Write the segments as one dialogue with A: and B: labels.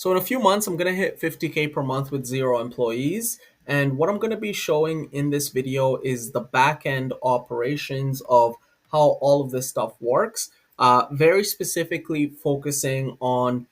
A: So in a few months, I'm going to hit 50K per month with 0 employees. And what I'm going to be showing in this video is the back end operations of how all of this stuff works, very specifically focusing on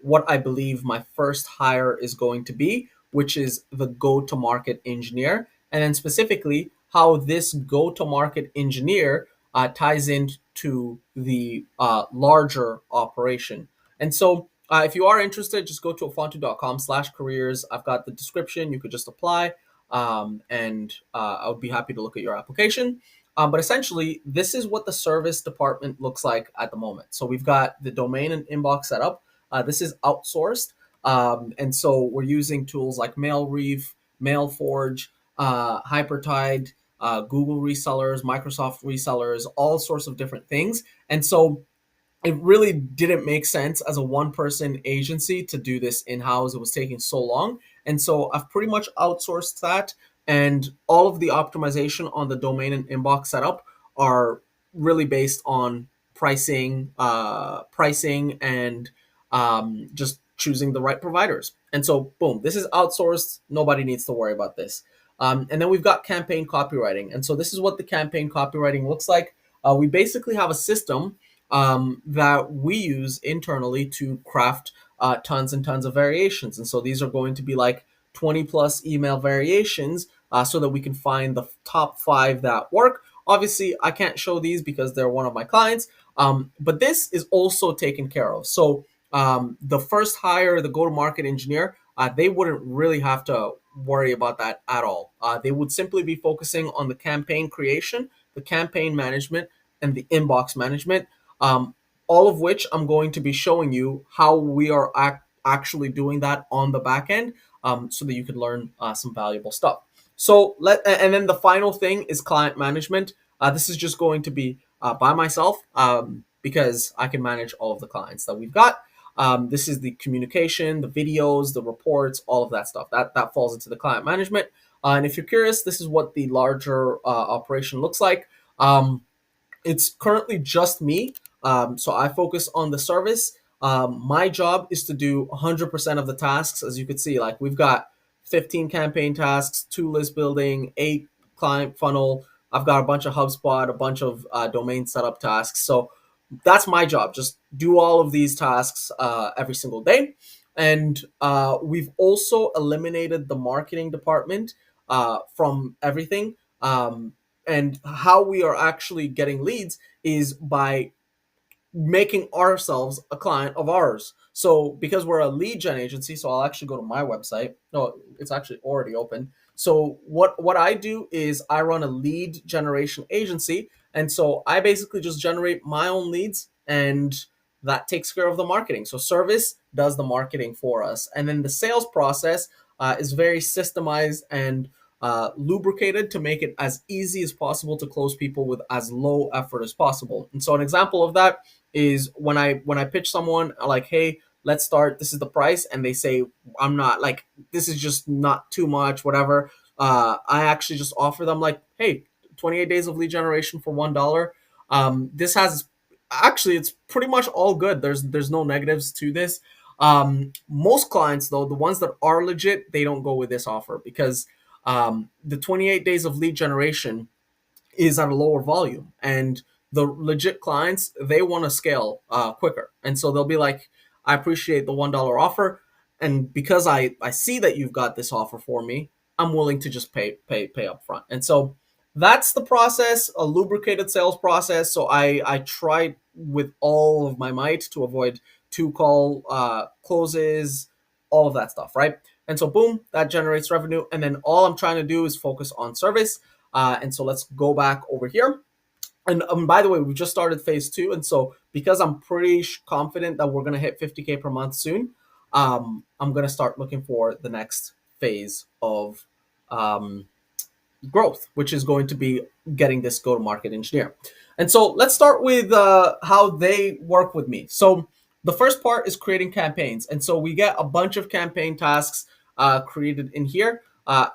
A: what I believe my first hire is going to be, which is the go to market engineer. And then specifically, how this go to market engineer ties into the larger operation. And so if you are interested, just go to afonto.com/careers. I've got the description. You could just apply, and I would be happy to look at your application. But essentially, this is what the service department looks like at the moment. So we've got the domain and inbox set up. This is outsourced. And so we're using tools like MailReef, MailForge, Hypertide, Google resellers, Microsoft resellers, all sorts of different things. And so it really didn't make sense as a one person agency to do this in house. It was taking so long. And so I've pretty much outsourced that. And all of the optimization on the domain and inbox setup are really based on pricing, and just choosing the right providers. And so, boom, this is outsourced. Nobody needs to worry about this. And then we've got campaign copywriting. And so this is what the campaign copywriting looks like. We basically have a system that we use internally to craft tons and tons of variations. And so these are going to be like 20 plus email variations so that we can find the top 5 that work. Obviously, I can't show these because they're one of my clients, but this is also taken care of. So the first hire, the go-to-market engineer, they wouldn't really have to worry about that at all. They would simply be focusing on the campaign creation, the campaign management, and the inbox management, um, all of which I'm going to be showing you how we are actually doing that on the back end, so that you can learn some valuable stuff. And then the final thing is client management. This is just going to be by myself, because I can manage all of the clients that we've got. This is the communication, the videos, the reports, all of that stuff. That falls into the client management. And if you're curious, this is what the larger operation looks like. It's currently just me. So I focus on the service. My job is to do 100% of the tasks. As you can see, like we've got 15 campaign tasks, 2 list building, 8 client funnel. I've got a bunch of HubSpot, a bunch of domain setup tasks. So that's my job. Just do all of these tasks every single day. And we've also eliminated the marketing department from everything. And how we are actually getting leads is by making ourselves a client of ours. So because we're a lead gen agency, so I'll actually go to my website. No, it's actually already open. So what I do is I run a lead generation agency, and so I basically just generate my own leads, and that takes care of the marketing. So service does the marketing for us, and then the sales process is very systemized and lubricated to make it as easy as possible to close people with as low effort as possible. And so an example of that is when I pitch someone like, hey, let's start, this is the price, and they say, I'm not, like, this is just not too much, whatever. I actually just offer them like, hey, 28 days of lead generation for $1. This has actually, it's pretty much all good. There's no negatives to this. Most clients though, the ones that are legit, they don't go with this offer because the 28 days of lead generation is at a lower volume, and the legit clients, they want to scale quicker, and so they'll be like, I appreciate the $1 offer, and because I see that you've got this offer for me, I'm willing to just pay up front. And so that's the process, a lubricated sales process. So I try with all of my might to avoid two call closes, all of that stuff, right? And so boom, that generates revenue, and then all I'm trying to do is focus on service. And so let's go back over here. And by the way, we just started phase 2. And so because I'm pretty confident that we're going to hit 50K per month soon, I'm going to start looking for the next phase of um, growth, which is going to be getting this go-to-market engineer. And so let's start with how they work with me. So the first part is creating campaigns. And so we get a bunch of campaign tasks created in here.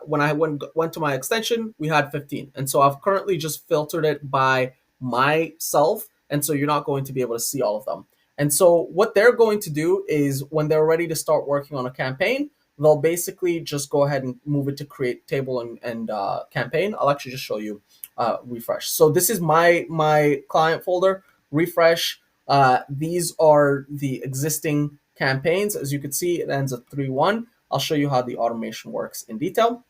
A: When I went to my extension, we had 15. And so I've currently just filtered it by myself. And so you're not going to be able to see all of them. And so what they're going to do is when they're ready to start working on a campaign, they'll basically just go ahead and move it to create table and campaign. I'll actually just show you refresh. So this is my client folder, refresh. These are the existing campaigns. As you can see, it ends at 3-1. I'll show you how the automation works in detail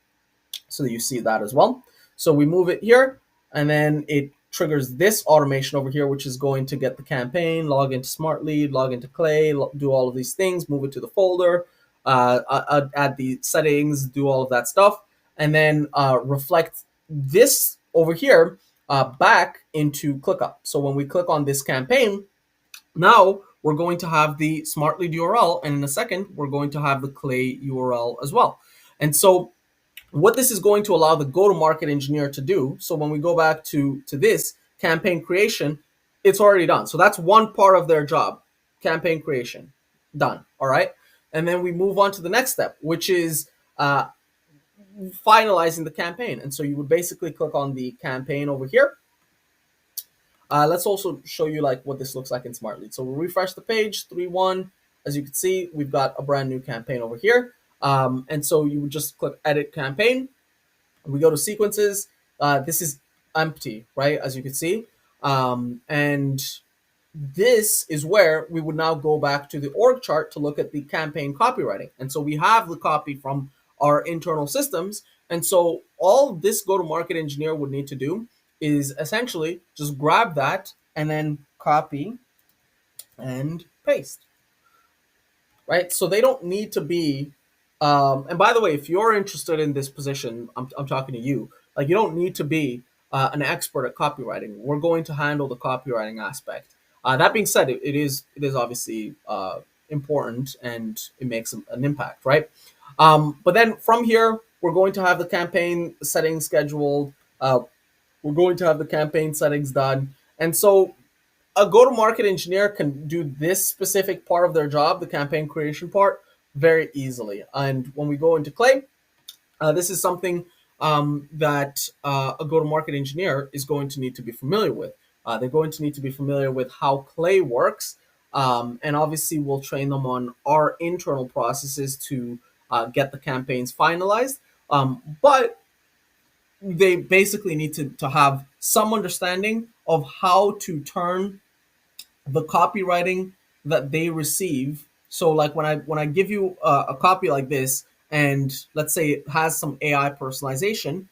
A: so that you see that as well. So we move it here, and then it triggers this automation over here, which is going to get the campaign, log into Smart Lead, log into Clay, do all of these things, move it to the folder, add the settings, do all of that stuff, and then reflect this over here back into ClickUp. So when we click on this campaign, now we're going to have the Smart Lead URL, and in a second, we're going to have the Clay URL as well. And so what this is going to allow the go-to-market engineer to do, so when we go back to this campaign creation, it's already done. So that's one part of their job, campaign creation, done. All right. And then we move on to the next step, which is finalizing the campaign. And so you would basically click on the campaign over here. Let's also show you like what this looks like in Smart Lead. So we'll refresh the page, 3-1. As you can see, we've got a brand new campaign over here. And so you would just click edit campaign. We go to sequences. This is empty, right? As you can see. And this is where we would now go back to the org chart to look at the campaign copywriting. And so we have the copy from our internal systems. And so all this go-to-market engineer would need to do is essentially just grab that and then copy and paste, right? So they don't need to be. And by the way, if you're interested in this position, I'm talking to you. Like, you don't need to be an expert at copywriting. We're going to handle the copywriting aspect. That being said, it is obviously important and it makes an impact, right? But then from here, we're going to have the campaign settings scheduled. We're going to have the campaign settings done, and so a go-to-market engineer can do this specific part of their job, the campaign creation part, very easily. And when we go into Clay, this is something that a go-to-market engineer is going to need to be familiar with. They're going to need to be familiar with how Clay works, and obviously we'll train them on our internal processes to get the campaigns finalized. But they basically need to have some understanding of how to turn the copywriting that they receive. So like when I give you a copy like this, and let's say it has some AI personalization,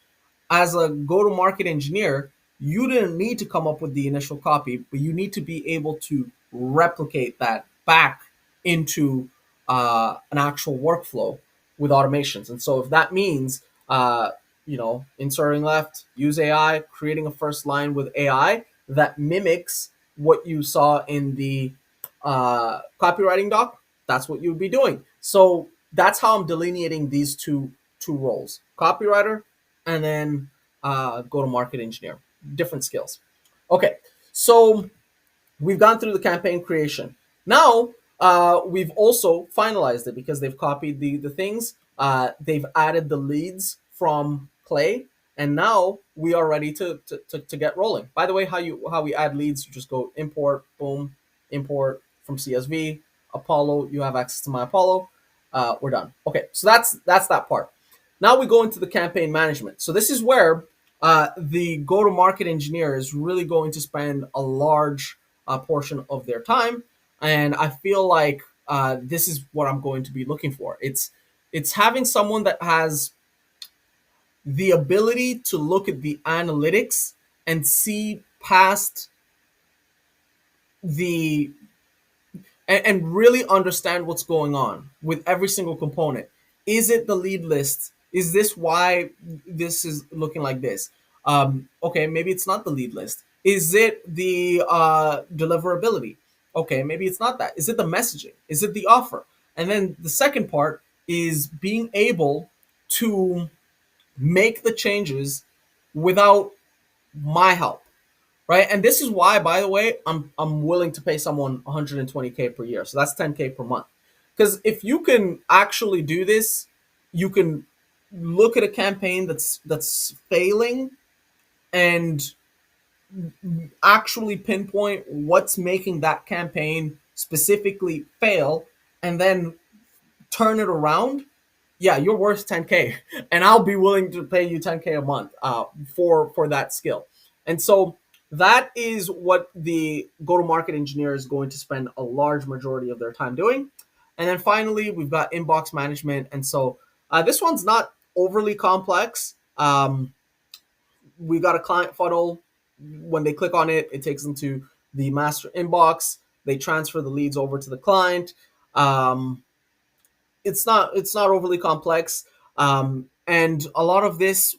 A: as a go-to-market engineer, you didn't need to come up with the initial copy, but you need to be able to replicate that back into an actual workflow with automations. And so if that means, inserting left, use AI, creating a first line with AI that mimics what you saw in the copywriting doc, that's what you would be doing. So that's how I'm delineating these two roles: copywriter and then go to market engineer. Different skills. Okay, so we've gone through the campaign creation. Now we've also finalized it because they've copied the things. They've added the leads from Clay, and now we are ready to get rolling. By the way, how we add leads, you just go import, boom, import from CSV, Apollo. You have access to my Apollo. We're done. Okay, so that's that part. Now we go into the campaign management. So this is where the go-to-market engineer is really going to spend a large portion of their time, and I feel like this is what I'm going to be looking for. It's having someone that has the ability to look at the analytics and see past the and really understand what's going on with every single component. Is it the lead list? Is this why this is looking like this? Okay, maybe it's not the lead list. Is it the deliverability? Okay, maybe it's not that. Is it the messaging? Is it the offer? And then the second part is being able to make the changes without my help, right? And this is why, by the way, I'm willing to pay someone 120K per year. So that's 10K per month. Because if you can actually do this, you can look at a campaign that's failing and actually pinpoint what's making that campaign specifically fail and then turn it around, yeah, you're worth 10K, and I'll be willing to pay you 10K a month for that skill. And so that is what the go-to-market engineer is going to spend a large majority of their time doing. And then finally, we've got inbox management, and so this one's not overly complex. We got a client funnel. When they click on it, it takes them to the master inbox. They transfer the leads over to the client. Um, it's not overly complex, and a lot of this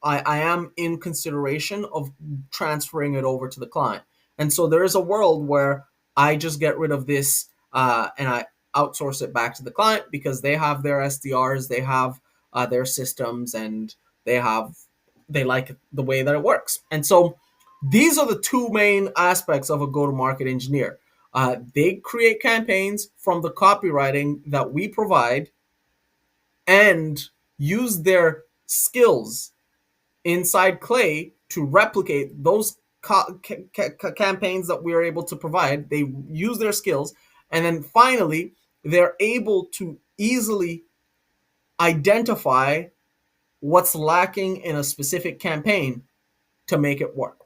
A: I am in consideration of transferring it over to the client. And so there is a world where I just get rid of this, and I outsource it back to the client because they have their SDRs, they have their systems, and they like the way that it works. And so these are the two main aspects of a go-to-market engineer. They create campaigns from the copywriting that we provide and use their skills inside Clay to replicate those campaigns that we are able to provide. They use their skills, and then finally, they're able to easily identify what's lacking in a specific campaign to make it work.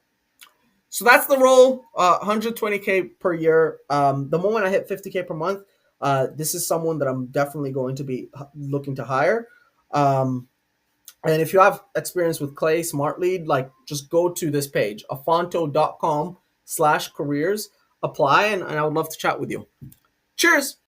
A: So that's the role, 120K per year. The moment I hit 50K per month, this is someone that I'm definitely going to be looking to hire. Um, and if you have experience with Clay Smart Lead, like just go to this page, afonto.com/careers, apply, and I would love to chat with you. Cheers.